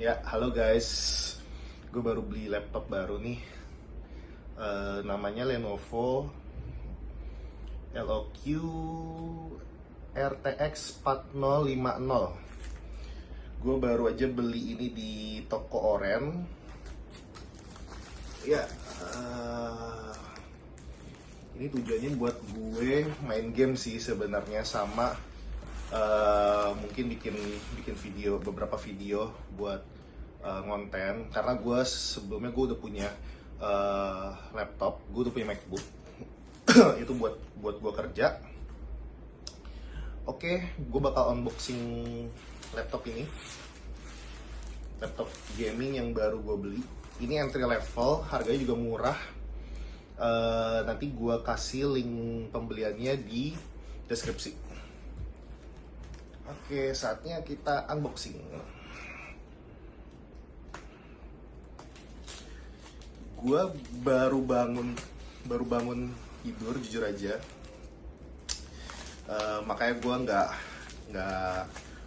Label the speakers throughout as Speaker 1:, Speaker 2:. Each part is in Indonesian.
Speaker 1: Ya, halo guys. Gue baru beli laptop baru nih. Namanya Lenovo LOQ RTX 4050. Gue baru aja beli ini di toko Oren. Ya, ini tujuannya buat gue main game sih sebenarnya, sama mungkin bikin video, beberapa video buat ngonten, karena gue sebelumnya gue udah punya laptop, gue udah punya MacBook. Itu buat gue kerja. Oke, gue bakal unboxing laptop ini, laptop gaming yang baru gue beli. Ini entry level, harganya juga murah. Nanti gue kasih link pembeliannya di deskripsi. Oke, saatnya kita unboxing. Gue baru bangun tidur, jujur aja. Makanya gue nggak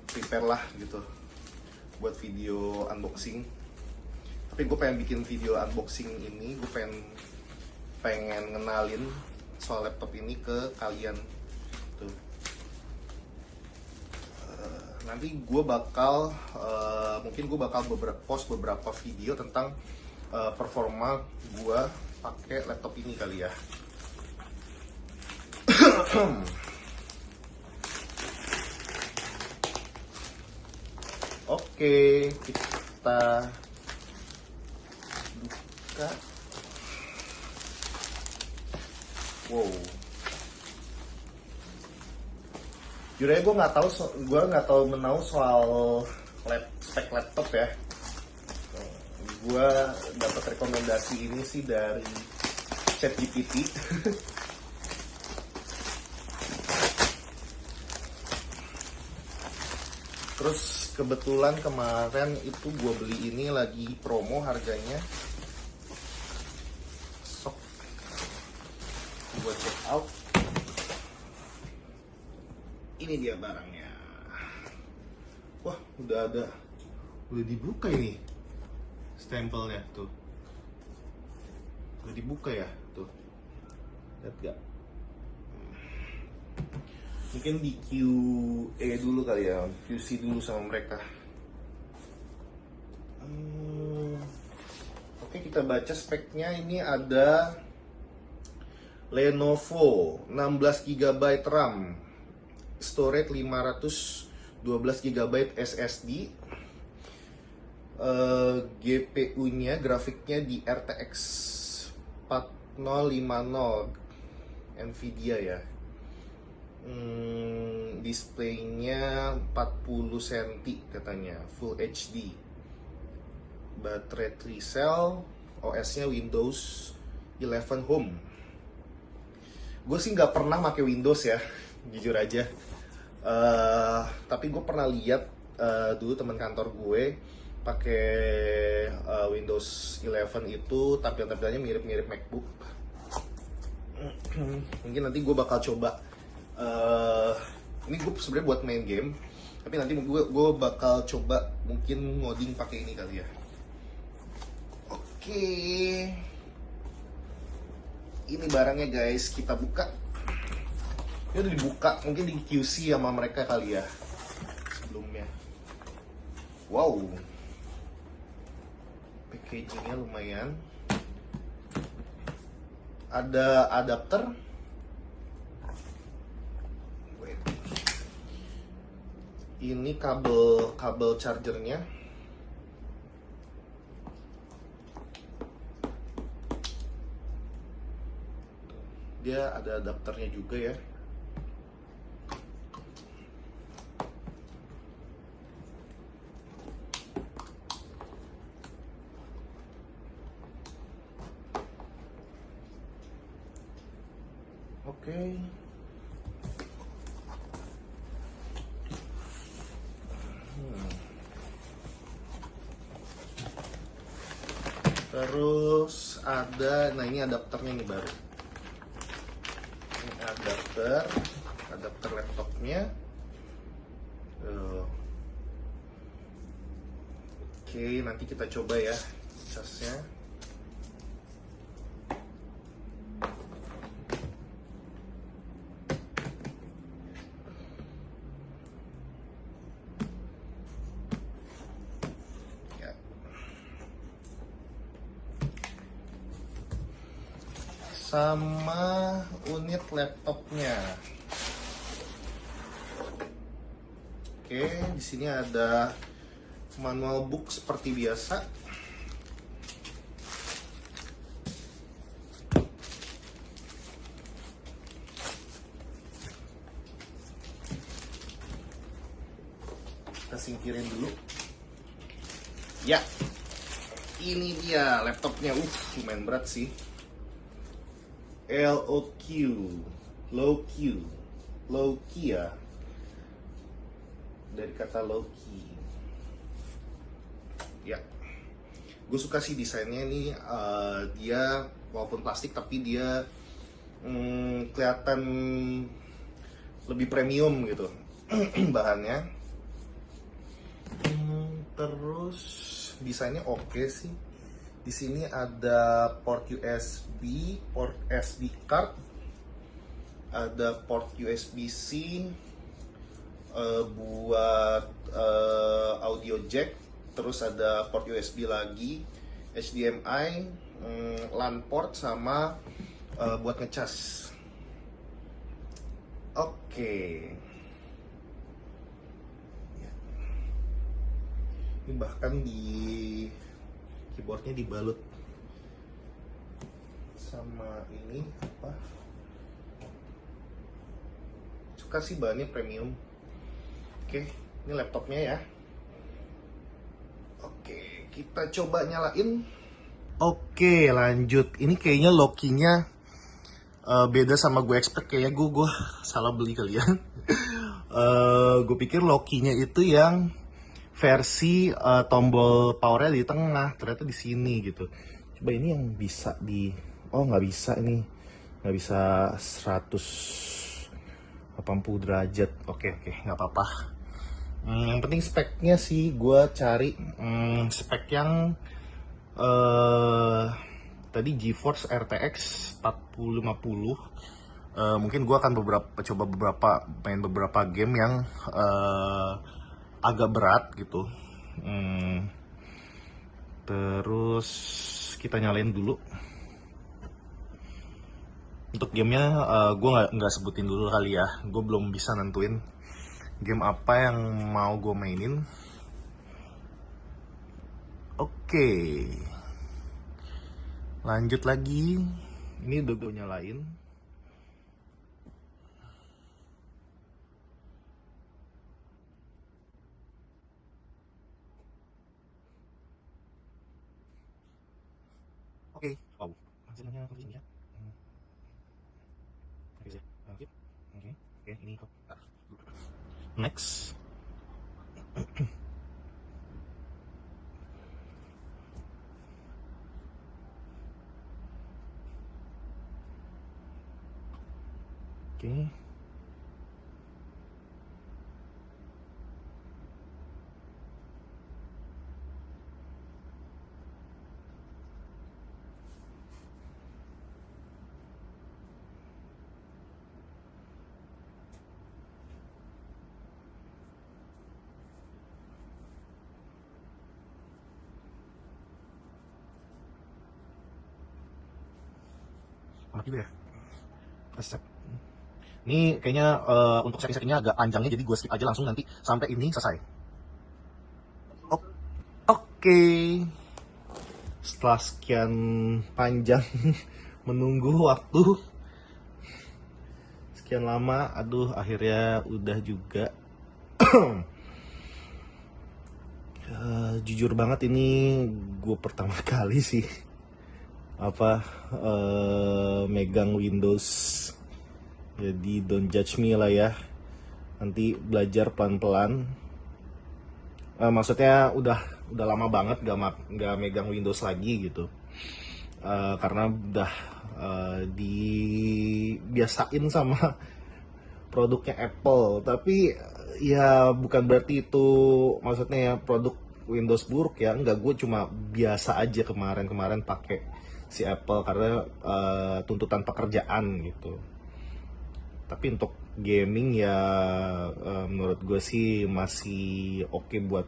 Speaker 1: prepare lah gitu buat video unboxing. Tapi gue pengen bikin video unboxing ini, gue pengen ngenalin soal laptop ini ke kalian tuh. Nanti gue bakal mungkin gue bakal post beberapa video tentang performa gue pakai laptop ini kali ya. Oke, kita buka. Wow. Jujur aja gue nggak tahu menau soal spek laptop ya. Gue dapat rekomendasi ini sih dari ChatGPT. Terus kebetulan kemarin itu gue beli ini lagi promo harganya. Sok gue check out. Ini dia barangnya. Wah, udah dibuka ini stempelnya tuh. Udah dibuka ya tuh. Lihat gak? Mungkin di QA dulu kali ya, QC dulu sama mereka. Oke, kita baca speknya. Ini ada Lenovo 16 GB RAM, storage 512 GB SSD, GPU-nya, grafiknya di RTX 4050 Nvidia ya. Displaynya 40 cm katanya, Full HD. Baterai 3 cell, OS-nya Windows 11 Home. Gue sih nggak pernah pakai Windows ya, jujur aja. Tapi gue pernah lihat dulu teman kantor gue pakai Windows 11 itu, tampilannya mirip-mirip MacBook. Mungkin nanti gue bakal coba. Ini gue sebenarnya buat main game, tapi nanti gue bakal coba mungkin ngoding pakai ini kali ya. Oke, ini barangnya guys, kita buka. Ini udah dibuka, mungkin di QC sama mereka kali ya sebelumnya. Wow, packagingnya lumayan. Ada adapter. Ini kabel chargernya. Dia ada adapternya juga ya. Oke. Terus ada, nah ini adapternya nih baru. Ini adapter laptopnya. Oke. Oke, nanti kita coba ya casnya. Ya. Sama unit laptopnya. Oke, di sini ada manual book seperti biasa. Kita singkirin dulu. Ya, ini dia laptopnya. Lumayan berat sih. Low Q ya. Dari kata low key. Ya, gue suka sih desainnya ini. Dia walaupun plastik tapi dia kelihatan lebih premium gitu bahannya. Terus desainnya oke sih. Di sini ada port USB, port SD card, ada port USB-C buat audio jack. Terus ada port USB lagi, HDMI, LAN port sama buat ngecas. Oke. Ini bahkan di keyboardnya dibalut sama ini apa? Suka sih bahannya premium. Oke, ini laptopnya ya. Oke, kita coba nyalain. Oke, lanjut. Ini kayaknya lock-nya beda sama gue expect. Kayaknya gue salah beli kali ya. Gue pikir lock-nya itu yang versi tombol powernya di tengah, ternyata di sini gitu. Coba ini yang bisa di, nggak bisa ini, nggak bisa 180 derajat. Oke, nggak apa-apa. Yang penting speknya sih gue cari spek yang tadi GeForce RTX 4050. Mungkin gue akan main beberapa game yang agak berat gitu. Terus kita nyalain dulu. Untuk gamenya gue nggak sebutin dulu kali ya. Gue belum bisa nentuin game apa yang mau gue mainin. Oke, lanjut lagi. Ini udah gue nyalain. Oke, wow, hasilnya seperti ini ya. Oke, ini next. Oke. Amat juga ya. Resep. Ini kayaknya untuk setting-settingnya agak panjangnya, jadi gue skip aja langsung nanti sampai ini selesai. Oke. Setelah sekian panjang menunggu waktu, sekian lama, aduh akhirnya udah juga. Jujur banget ini gue pertama kali sih megang Windows, jadi don't judge me lah ya, nanti belajar pelan-pelan. Maksudnya udah lama banget gak megang Windows lagi gitu, karena udah dibiasain sama produknya Apple. Tapi ya bukan berarti itu maksudnya ya produk Windows buruk ya, enggak, gue cuma biasa aja kemarin pakai si Apple karena tuntutan pekerjaan gitu. Tapi untuk gaming ya menurut gue sih masih oke buat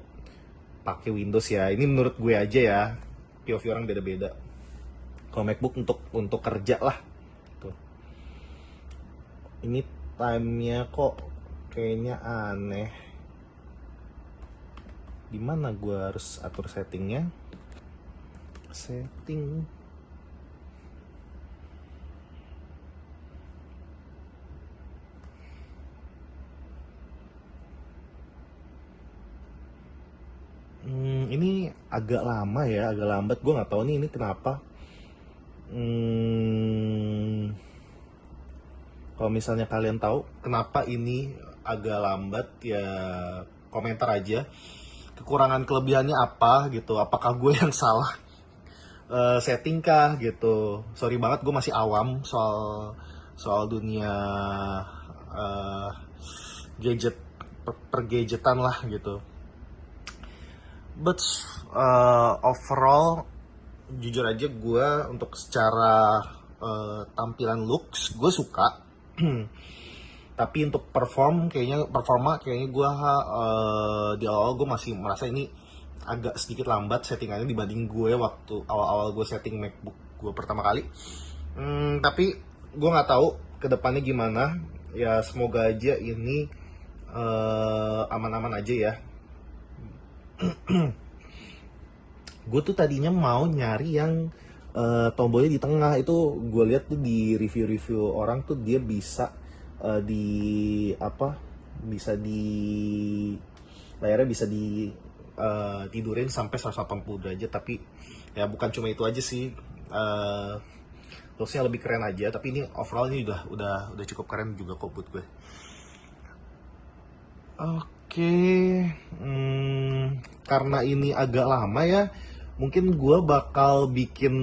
Speaker 1: pakai Windows ya. Ini menurut gue aja ya. POV orang beda-beda. Kalau MacBook untuk kerja lah. Tuh. Ini time-nya kok kayaknya aneh. Dimana gue harus atur settingnya? Setting. Ini agak lama ya, agak lambat. Gue nggak tahu nih ini kenapa. Kalau misalnya kalian tahu kenapa ini agak lambat ya komentar aja. Kekurangan kelebihannya apa gitu? Apakah gue yang salah setting kah gitu? Sorry banget, gue masih awam soal dunia gadget pergadgetan lah gitu. But overall jujur aja gue untuk secara tampilan looks gue suka. Tapi untuk performa kayaknya gue di awal gue masih merasa ini agak sedikit lambat settingannya dibanding gue waktu awal-awal gue setting MacBook gue pertama kali. Tapi gue nggak tahu kedepannya gimana ya, semoga aja ini aman-aman aja ya. Gue tuh tadinya mau nyari yang tombolnya di tengah. Itu gue lihat tuh di review-review orang tuh dia bisa bisa di layarnya bisa di tidurin sampai 180 derajat. Tapi ya bukan cuma itu aja sih, looksnya lebih keren aja. Tapi ini overall ini udah cukup keren juga kok buat gue. Oke, karena ini agak lama ya, mungkin gue bakal bikin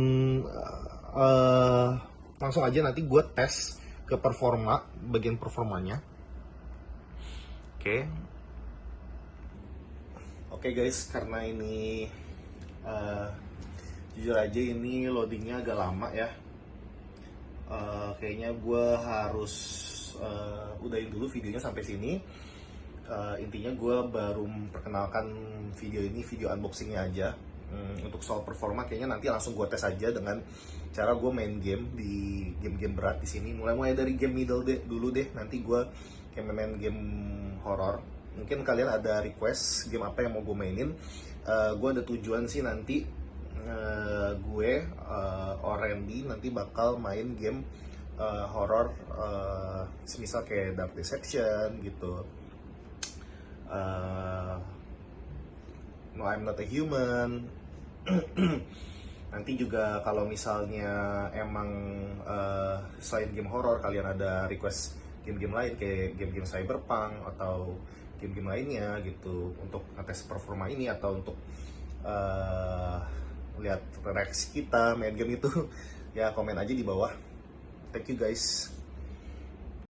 Speaker 1: langsung aja nanti gue tes ke bagian performanya. Oke guys, karena ini jujur aja ini loadingnya agak lama ya. Kayaknya gue harus udahin dulu videonya sampai sini. Intinya gue baru memperkenalkan video unboxingnya aja. Untuk soal performa kayaknya nanti langsung gue tes aja dengan cara gue main game di game-game berat di sini. Mulai dari game middle dulu deh. Nanti gue kayak main game horror. Mungkin kalian ada request game apa yang mau gue mainin. Gue ada tujuan sih nanti gue Randy nanti bakal main game horror semisal kayak Dark Deception gitu. No, I'm Not a Human. Nanti juga kalau misalnya emang selain game horror kalian ada request game-game lain kayak game-game cyberpunk atau game-game lainnya gitu untuk ngetes performa ini atau untuk lihat reaksi kita main game itu, ya komen aja di bawah. Thank you guys.